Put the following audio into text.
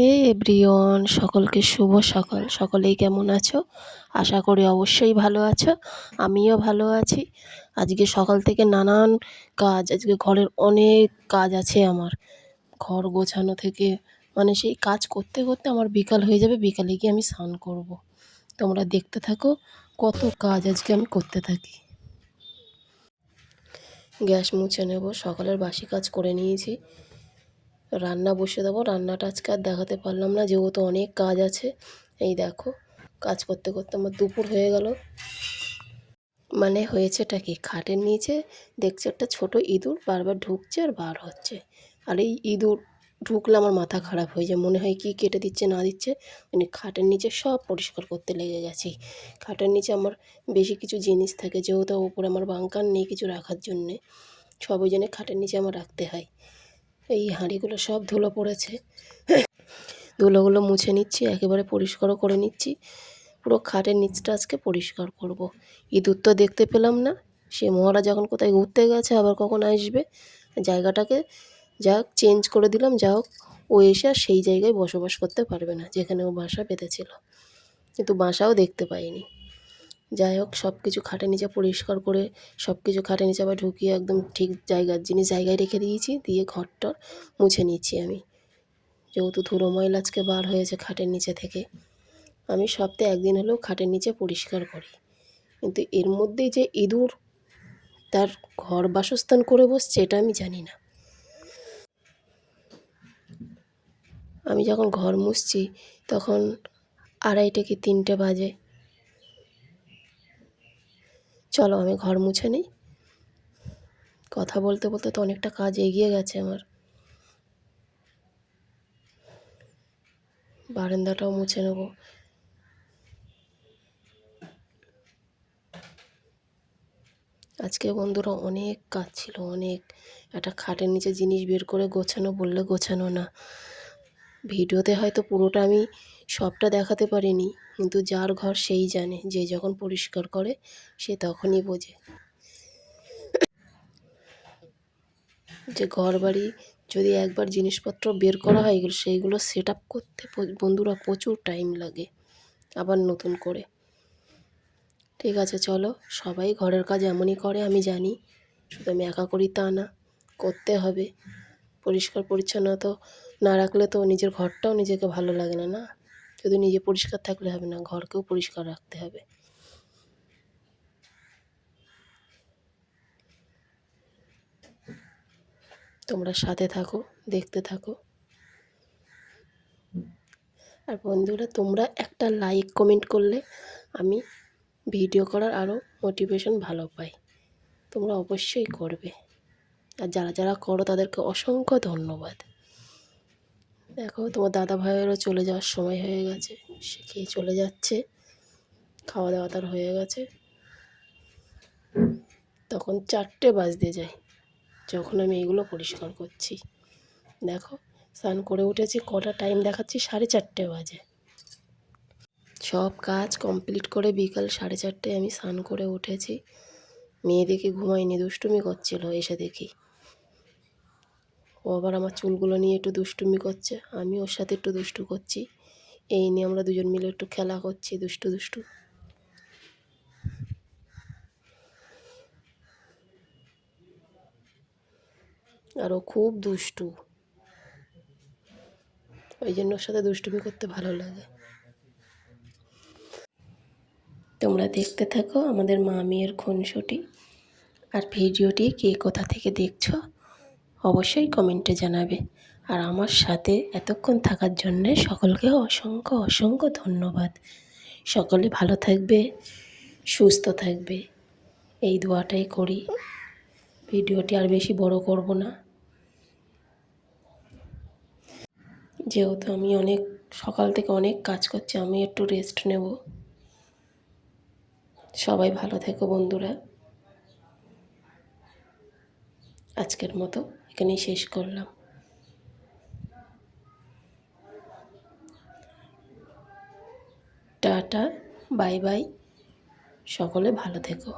হে everyone, সকলকে শুভ সকাল। সকলেই কেমন আছো? আশা করি অবশ্যই ভালো আছো। আমিও ভালো আছি। আজকে সকাল থেকে নানান কাজ, আজকে ঘরের অনেক কাজ আছে আমার। ঘর গোছানো থেকে সেই কাজ করতে করতে আমার বিকাল হয়ে যাবে। বিকালে গিয়ে আমি স্নান করব। তোমরা দেখতে থাকো কত কাজ আজকে আমি করতে থাকি। গ্যাস মুছে নেব, সকালের বাসি কাজ করে নিয়েছি। রান্না বসিয়ে দেবো। রান্নাটা আজকে আর দেখাতে পারলাম না, যেহেতু অনেক কাজ আছে। এই দেখো, কাজ করতে করতে আমার দুপুর হয়ে গেল। হয়েছেটা কি, খাটের নিচে দেখছি একটা ছোট ইঁদুর বারবার ঢুকছে আর বার হচ্ছে। আর এই ইঁদুর ঢুকলে আমার মাথা খারাপ হয়ে যায়, মনে হয় কি কেটে দিচ্ছে না দিচ্ছে। খাটের নিচে সব পরিষ্কার করতে লেগে গেছি। খাটের নিচে আমার বেশি কিছু জিনিস থাকে, যেহেতু ওপরে আমার বাঙ্কার নেই কিছু রাখার জন্যে। সব ওই জন্যে খাটের নিচে আমার রাখতে হয়। এই হাঁড়িগুলো সব ধুলো পড়েছে, ধুলোগুলো মুছে নিচ্ছি, একেবারে পরিষ্কারও করে নিচ্ছি। পুরো খাটের নিচটা আজকে পরিষ্কার করব। ইঁদুর তো দেখতে পেলাম না, সে মহারাজ যখন কোথায় ঘুরতে গেছে, আবার কখন আসবে। জায়গাটাকে যা হোক চেঞ্জ করে দিলাম, যা হোক ও এসে আর সেই জায়গায় বসবাস করতে পারবে না যেখানে ও বাসা বেঁধেছিল। কিন্তু বাসাও দেখতে পাইনি। যাই হোক, সব কিছু খাটের নিচে পরিষ্কার করে সব কিছু খাটের নিচে আবার ঢুকিয়ে একদম ঠিক জায়গার জিনিস জায়গায় রেখে দিয়েছি। দিয়ে ঘরটা মুছে নিচ্ছি আমি, যেহেতু ধুলো ময়লা আজকে বার হয়েছে খাটের নিচে থেকে। আমি সপ্তাহে একদিন হলেও খাটের নিচে পরিষ্কার করি, কিন্তু এর মধ্যেই যে ইঁদুর তার ঘর বাসস্থান করে বসছে এটা আমি জানি না। আমি যখন ঘর মুছছি তখন 2:30 কি 3টে বাজে। চলো আমি ঘর মুছে নিই। কথা বলতে বলতে তো অনেকটা কাজ এগিয়ে গেছে আমার। বারান্দাটাও মুছে নেব। আজকে বন্ধুরা অনেক কাজ ছিল, অনেক। একটা খাটের নিচে জিনিস বের করে গোছানো বললে গোছানো না। ভিডিওতে হয়তো পুরোটা আমি সবটা দেখাতে পারিনি, কিন্তু যার ঘর সেই জানে, যে যখন পরিষ্কার করে সে তখনই বোঝে যে ঘর বাড়ি যদি একবার জিনিসপত্র বের করা হয়, সেইগুলো সেট আপ করতে বন্ধুরা প্রচুর টাইম লাগে, আবার নতুন করে। ঠিক আছে, চলো। সবাই ঘরের কাজ এমনই করে আমি জানি, শুধু আমি একা করি তা না, করতে হবে। পরিষ্কার পরিচ্ছন্নতা না রাখলে তো নিজের ঘরটাও নিজেকে ভালো লাগে না, না? শুধু নিজে পরিষ্কার থাকলে হবে না, ঘরকেও পরিষ্কার রাখতে হবে। তোমরা সাথে থাকো, দেখতে থাকো। আর বন্ধুরা, তোমরা একটা লাইক কমেন্ট করলে আমি ভিডিও করার আরও মোটিভেশন ভালো পাই। তোমরা অবশ্যই করবে, আর যারা যারা করো তাদেরকে অসংখ্য ধন্যবাদ। দেখো, তোমার দাদা ভাইয়েরও চলে যাওয়ার সময় হয়ে গেছে, সে খেয়ে চলে যাচ্ছে। খাওয়া দাওয়া তার হয়ে গেছে। তখন 4টে বাজতে যায় যখন আমি এইগুলো পরিষ্কার করছি। দেখো, স্নান করে উঠেছি, কটা টাইম দেখাচ্ছি, 4:30 বাজে। সব কাজ কমপ্লিট করে বিকাল 4:30টায় আমি স্নান করে উঠেছি। মেয়ে দেখি ঘুমায়নি, দুষ্টুমি করছিল। এসে দেখি ও আবার আমার চুলগুলো নিয়ে একটু দুষ্টুমি করছে, আমি ওর সাথে একটু দুষ্টু করছি। এই নিয়ে আমরা দুজন মিলে একটু খেলা করছি, দুষ্টু দুষ্টু। আর ও খুব দুষ্টু, ওই জন্য ওর সাথে দুষ্টুমি করতে ভালো লাগে। তোমরা দেখতে থাকো আমাদের মা মেয়ের খুনসুটি। আর ভিডিওটি কে কোথা থেকে দেখছো অবশ্যই কমেন্টে জানাবে। আর আমার সাথে এতক্ষণ থাকার জন্যে সকলকে অসংখ্য অসংখ্য ধন্যবাদ। সকলে ভালো থাকবে, সুস্থ থাকবে, এই দোয়াটাই করি। ভিডিওটি আর বেশি বড় করব না, যেহেতু আমি অনেক সকাল থেকে অনেক কাজ করছি, আমি একটু রেস্ট নেব। সবাই ভালো থেকো বন্ধুরা। আজকের মতো এখানেই শেষ করলাম। টাটা, বাই বাই, সকলে ভালো থেকো।